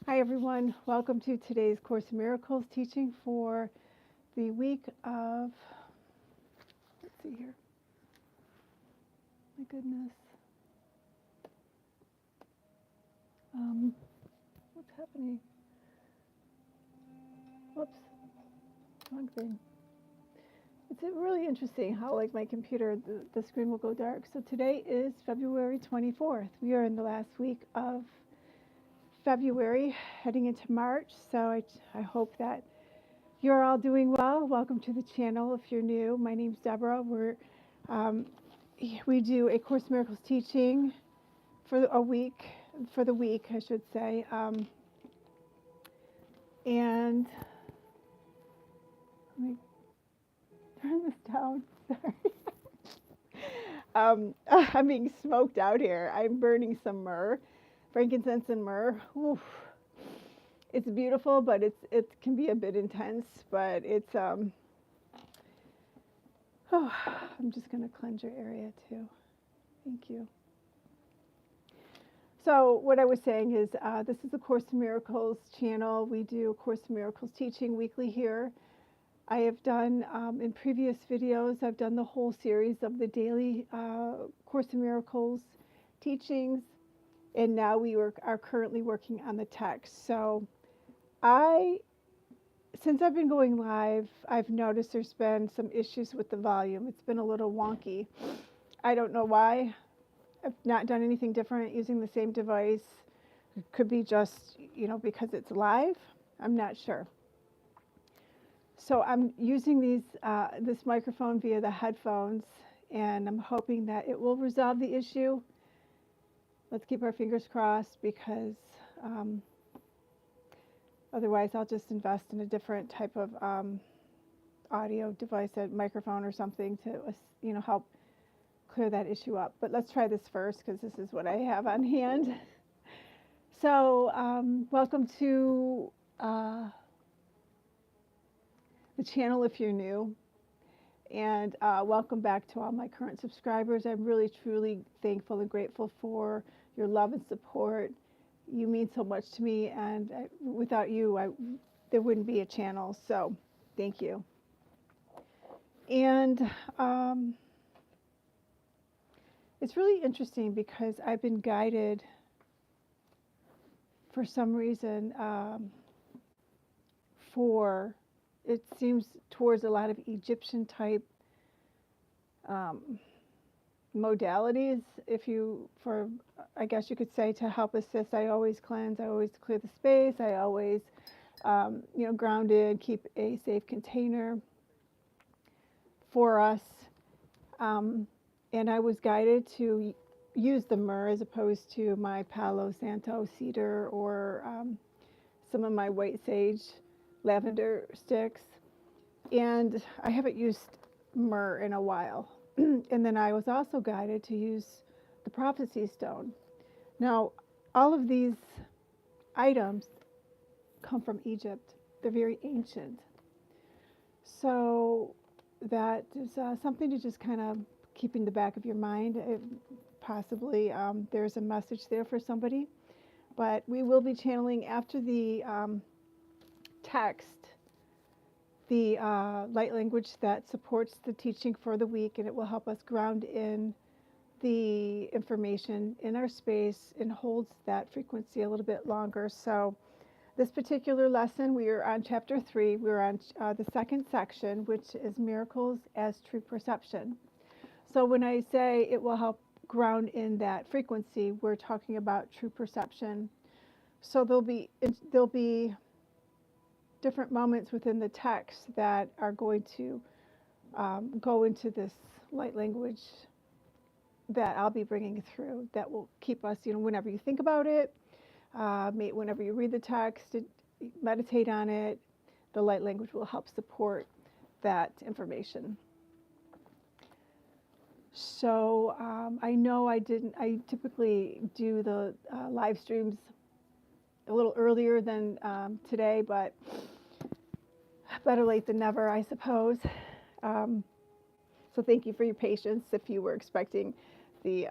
Hi everyone, welcome to today's Course in Miracles teaching for the week of, let's see here, my goodness, what's happening? Whoops, wrong thing. It's really interesting how like my computer, the screen will go dark. So today is February 24th. We are in the last week of February, heading into March. So I hope that you're all doing well. Welcome to the channel. If you're new, my name's Deborah. We do a Course in Miracles teaching for the week, I should say. And let me turn this down. Sorry. I'm being smoked out here. I'm burning some myrrh, frankincense and myrrh. Oof. It's beautiful, but it can be a bit intense. But it's I'm just going to cleanse your area too. Thank you. So what I was saying is this is the Course in Miracles channel. We do Course in Miracles teaching weekly here. I have done, in previous videos, I've done the whole series of the daily Course in Miracles teachings, and now we are currently working on the text. So since I've been going live, I've noticed there's been some issues with the volume. It's been a little wonky. I don't know why. I've not done anything different using the same device. It could be just, because it's live. I'm not sure. So I'm using this microphone via the headphones, and I'm hoping that it will resolve the issue. Let's keep our fingers crossed, because otherwise I'll just invest in a different type of audio device, a microphone or something to, help clear that issue up. But let's try this first, because this is what I have on hand. So welcome to the channel if you're new, and welcome back to all my current subscribers. I'm really truly thankful and grateful for your love and support. You mean so much to me, and without you there wouldn't be a channel, so thank you. And it's really interesting because I've been guided for some reason it seems towards a lot of Egyptian type modalities. I guess you could say, to help assist. I always cleanse, I always clear the space, I always ground in, keep a safe container for us. And I was guided to use the myrrh as opposed to my Palo Santo cedar or some of my white sage lavender sticks. And I haven't used myrrh in a while. And then I was also guided to use the prophecy stone. Now, all of these items come from Egypt. They're very ancient. So that is something to just kind of keep in the back of your mind. Possibly there's a message there for somebody. But we will be channeling after the text the light language that supports the teaching for the week, and it will help us ground in the information in our space and holds that frequency a little bit longer. So this particular lesson, we are on chapter 3. We're on the second section, which is miracles as true perception. So when I say it will help ground in that frequency, we're talking about true perception. So there'll be different moments within the text that are going to go into this light language that I'll be bringing through, that will keep us, whenever you think about it, whenever you read the text, meditate on it, the light language will help support that information. So I know I typically do the live streams a little earlier than today, but better late than never, I suppose. So thank you for your patience if you were expecting the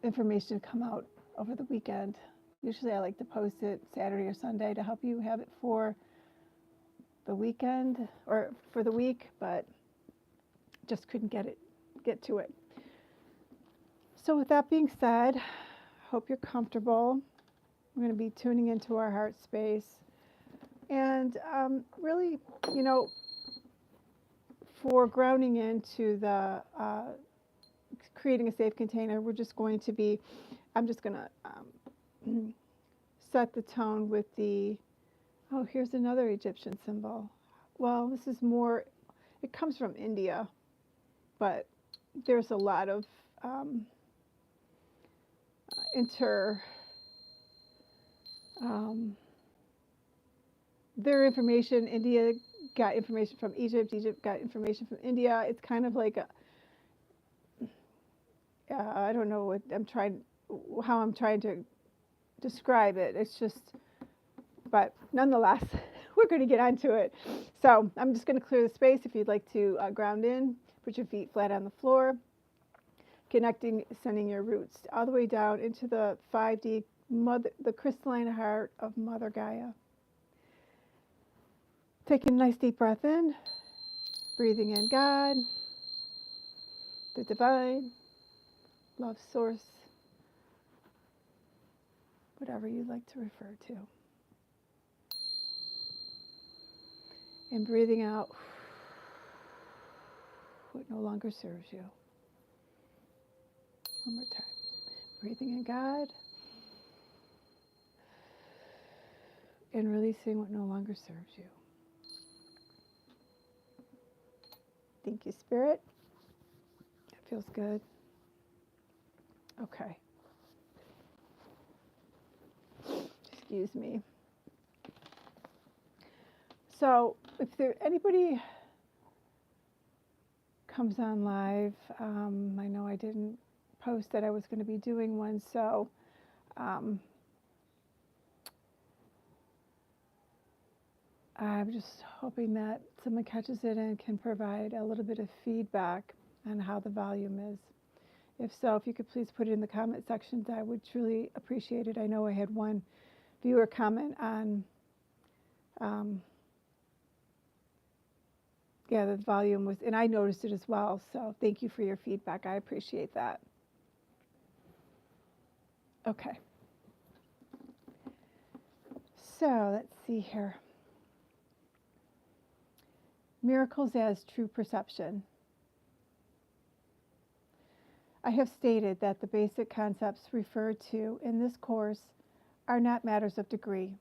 information to come out over the weekend. Usually I like to post it Saturday or Sunday to help you have it for the weekend or for the week, but just couldn't get to it. So with that being said, hope you're comfortable. We're going to be tuning into our heart space. And really, for grounding into the creating a safe container, I'm just going to set the tone with here's another Egyptian symbol. Well, this is more, it comes from India, but there's a lot of their information. India got information from Egypt. Egypt got information from India. It's kind of like I don't know how I'm trying to describe it. It's just, but nonetheless, we're going to get onto it. So I'm just going to clear the space. If you'd like to ground in, put your feet flat on the floor, connecting, sending your roots all the way down into the 5D, the crystalline heart of Mother Gaia. Taking a nice deep breath in, breathing in God, the divine, love source, whatever you'd like to refer to. And breathing out what no longer serves you. One more time. Breathing in God and releasing what no longer serves you. Thank you, Spirit. That feels good. Okay. Excuse me. So if anybody comes on live, I know I didn't post that I was going to be doing one, so I'm just hoping that someone catches it and can provide a little bit of feedback on how the volume is. If so, if you could please put it in the comment sections, I would truly appreciate it. I know I had one viewer comment on, the volume was, and I noticed it as well, so thank you for your feedback. I appreciate that. Okay. So let's see here. Miracles as true perception. I have stated that the basic concepts referred to in this course are not matters of degree.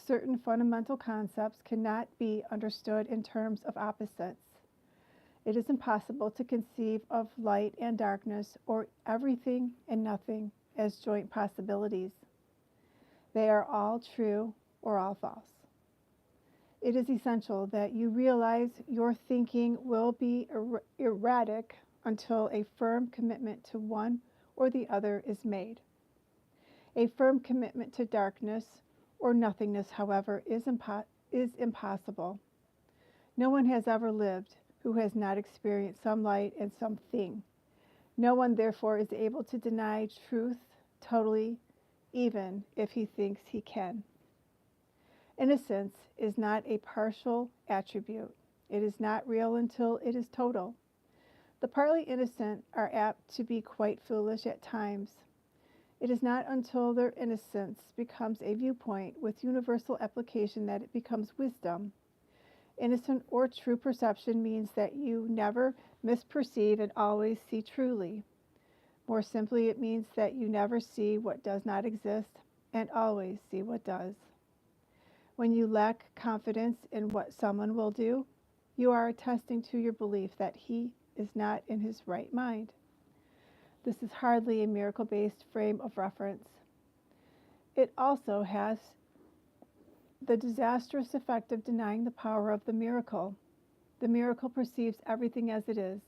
Certain fundamental concepts cannot be understood in terms of opposites. It is impossible to conceive of light and darkness or everything and nothing as joint possibilities. They are all true or all false. It is essential that you realize your thinking will be erratic until a firm commitment to one or the other is made. A firm commitment to darkness or nothingness, however, is impossible. No one has ever lived who has not experienced some light and something. No one, therefore, is able to deny truth totally, even if he thinks he can. Innocence is not a partial attribute. It is not real until it is total. The partly innocent are apt to be quite foolish at times. It is not until their innocence becomes a viewpoint with universal application that it becomes wisdom. Innocent or true perception means that you never misperceive and always see truly. More simply, it means that you never see what does not exist and always see what does. When you lack confidence in what someone will do, you are attesting to your belief that he is not in his right mind. This is hardly a miracle-based frame of reference. It also has the disastrous effect of denying the power of the miracle. The miracle perceives everything as it is.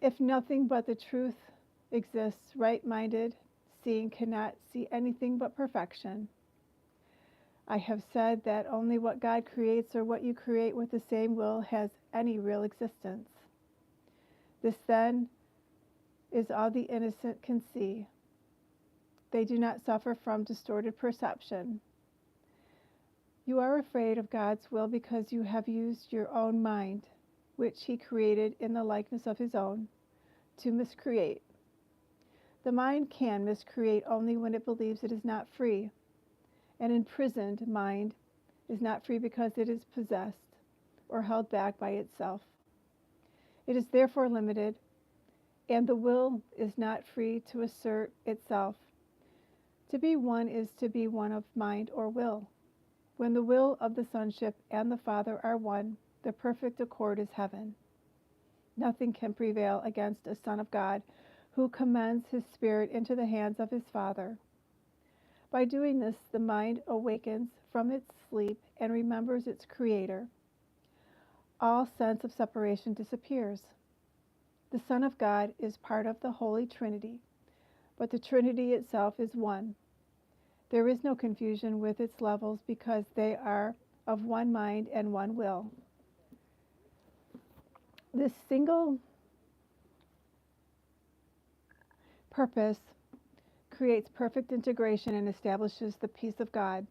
If nothing but the truth exists, right-minded seeing cannot see anything but perfection. I have said that only what God creates or what you create with the same will has any real existence. This, then, is all the innocent can see. They do not suffer from distorted perception. You are afraid of God's will because you have used your own mind, which He created in the likeness of His own, to miscreate. The mind can miscreate only when it believes it is not free. An imprisoned mind is not free because it is possessed or held back by itself. It is therefore limited, and the will is not free to assert itself. To be one is to be one of mind or will. When the will of the Sonship and the Father are one, the perfect accord is heaven. Nothing can prevail against a Son of God who commends his spirit into the hands of his Father. By doing this, the mind awakens from its sleep and remembers its Creator. All sense of separation disappears. The Son of God is part of the Holy Trinity, but the Trinity itself is one. There is no confusion with its levels because they are of one mind and one will. This single purpose creates perfect integration and establishes the peace of God.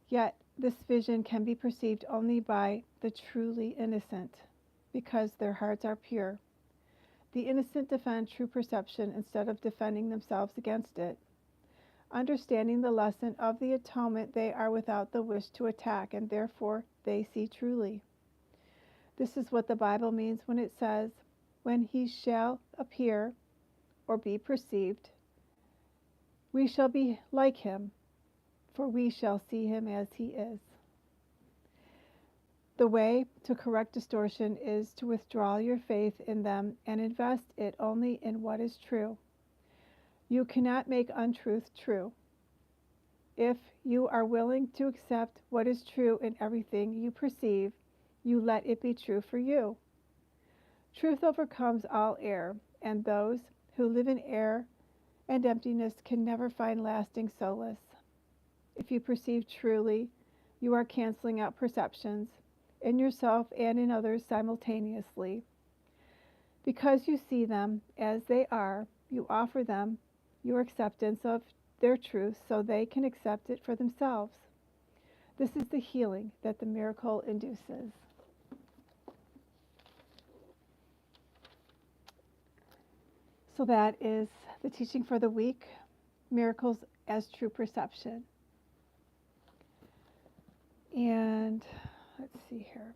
Yet this vision can be perceived only by the truly innocent, because their hearts are pure. The innocent defend true perception instead of defending themselves against it. Understanding the lesson of the atonement, they are without the wish to attack, and therefore they see truly. This is what the Bible means when it says, "When he shall appear or be perceived, we shall be like him, for we shall see him as he is." The way to correct distortion is to withdraw your faith in them and invest it only in what is true. You cannot make untruth true. If you are willing to accept what is true in everything you perceive, you let it be true for you. Truth overcomes all error, and those who live in error and emptiness can never find lasting solace. If you perceive truly, you are canceling out perceptions in yourself and in others simultaneously. Because you see them as they are, you offer them your acceptance of their truth so they can accept it for themselves. This is the healing that the miracle induces. So that is the teaching for the week, miracles as true perception. And let's see here.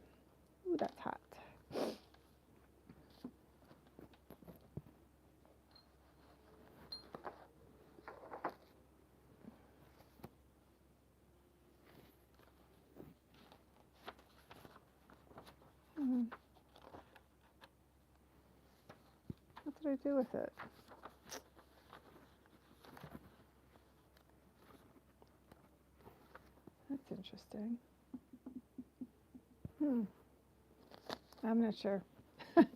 Ooh, that's hot. What did I do with it? That's interesting. I'm not sure. I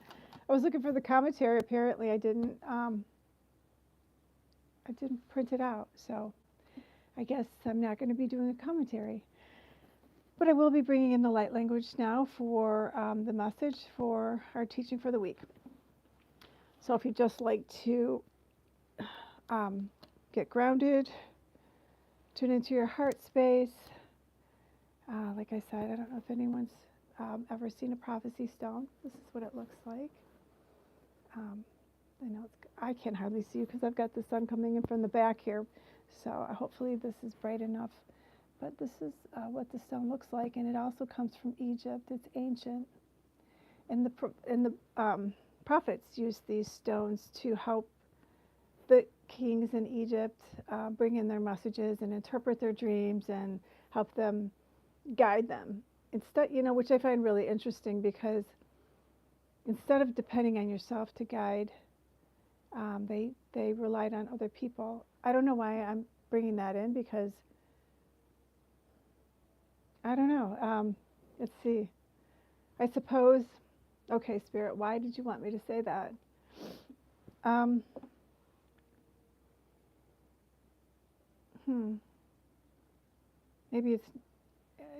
was looking for the commentary. Apparently, I didn't print it out. So I guess I'm not going to be doing a commentary. But I will be bringing in the light language now for the message for our teaching for the week. So if you'd just like to get grounded, tune into your heart space. Like I said, I don't know if anyone's ever seen a prophecy stone. This is what it looks like. I know I can hardly see you because I've got the sun coming in from the back here. So hopefully this is bright enough. But this is what the stone looks like, and it also comes from Egypt. It's ancient. And the prophets used these stones to help the kings in Egypt bring in their messages and interpret their dreams and help them guide them. Instead, which I find really interesting, because instead of depending on yourself to guide, they relied on other people. I don't know why I'm bringing that in, because I don't know. Let's see. I suppose, okay, Spirit, why did you want me to say that? Maybe it's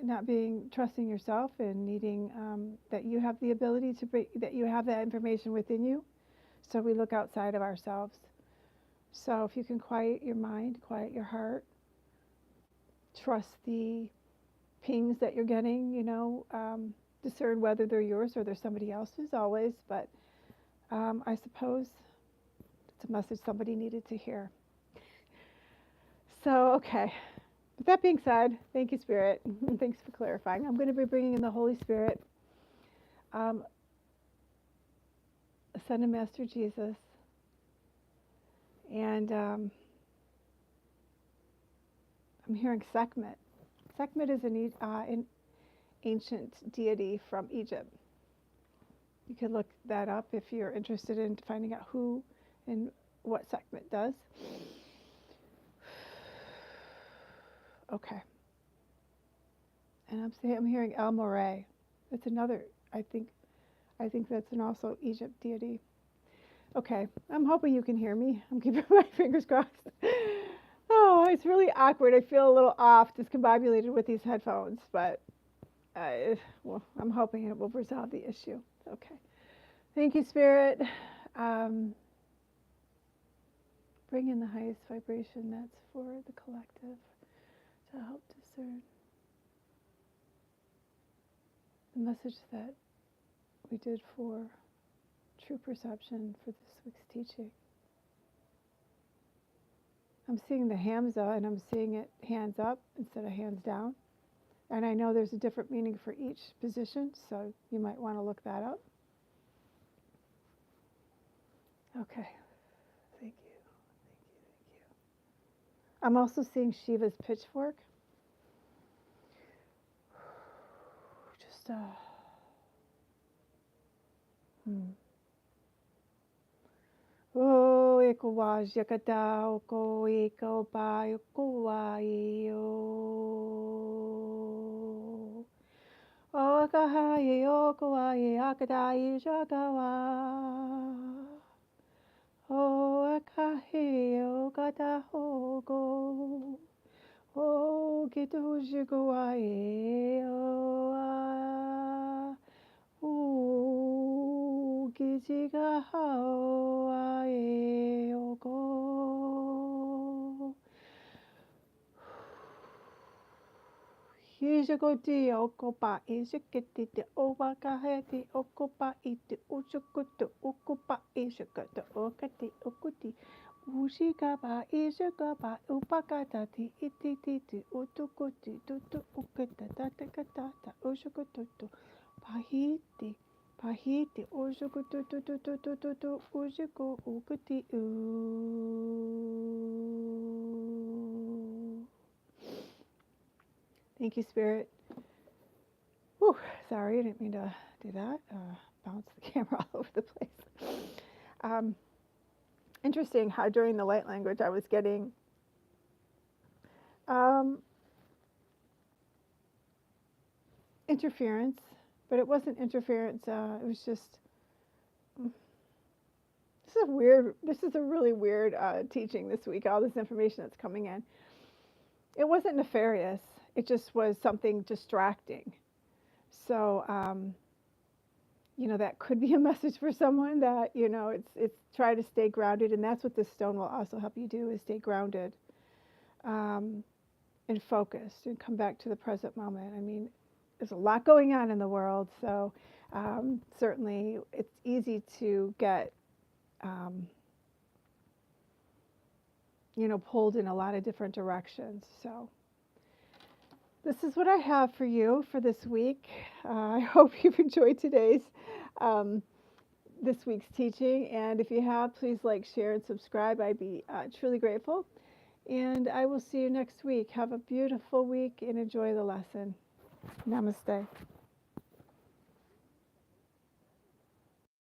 not trusting yourself and needing that you have the ability that you have that information within you. So we look outside of ourselves. So if you can quiet your mind, quiet your heart, trust the pings that you're getting, discern whether they're yours or they're somebody else's always, but I suppose it's a message somebody needed to hear. So, okay. With that being said, thank you, Spirit. Thanks for clarifying. I'm going to be bringing in the Holy Spirit, Ascended Master Jesus, and I'm hearing Sekhmet. Sekhmet is an ancient deity from Egypt. You can look that up if you're interested in finding out who and what Sekhmet does. Okay. And I'm hearing El Morey. That's another, I think that's an also Egypt deity. Okay, I'm hoping you can hear me. I'm keeping my fingers crossed. Oh, it's really awkward. I feel a little off, discombobulated with these headphones, but well, I'm hoping it will resolve the issue. Okay. Thank you, Spirit. Bring in the highest vibration that's for the collective to help discern the message that we did for true perception for this week's teaching. I'm seeing the Hamza, and I'm seeing it hands up instead of hands down. And I know there's a different meaning for each position, so you might want to look that up. Okay. Thank you. I'm also seeing Shiva's pitchfork. Just O eko wa jakata oko eko pa oko wa o akaha e oko wa e akata I jagawa o akahe o kata hogo o kitu jigo wa e o Kijiga hao ae oko Hijagoti okopa ishikiti te owakaheti okopa iti uchukutu ukupa ishikata okati okuti Ushikaba ishikaba upakatati itititi utukuti tutu ukata tatakatata ushukututu pahiti Pahiti ujuku tu ujuku ukuti u. Thank you, Spirit. Whew, sorry, I didn't mean to do that. Bounce the camera all over the place. Interesting how during the light language I was getting interference. But it wasn't interference. It was just. This is a really weird teaching this week. All this information that's coming in. It wasn't nefarious. It just was something distracting. So, that could be a message for someone that it's try to stay grounded, and that's what this stone will also help you do is stay grounded, and focused, and come back to the present moment. I mean. There's a lot going on in the world, so certainly it's easy to get, pulled in a lot of different directions. So this is what I have for you for this week. I hope you've enjoyed this week's teaching, and if you have, please like, share, and subscribe. I'd be truly grateful. And I will see you next week. Have a beautiful week and enjoy the lesson. Namaste.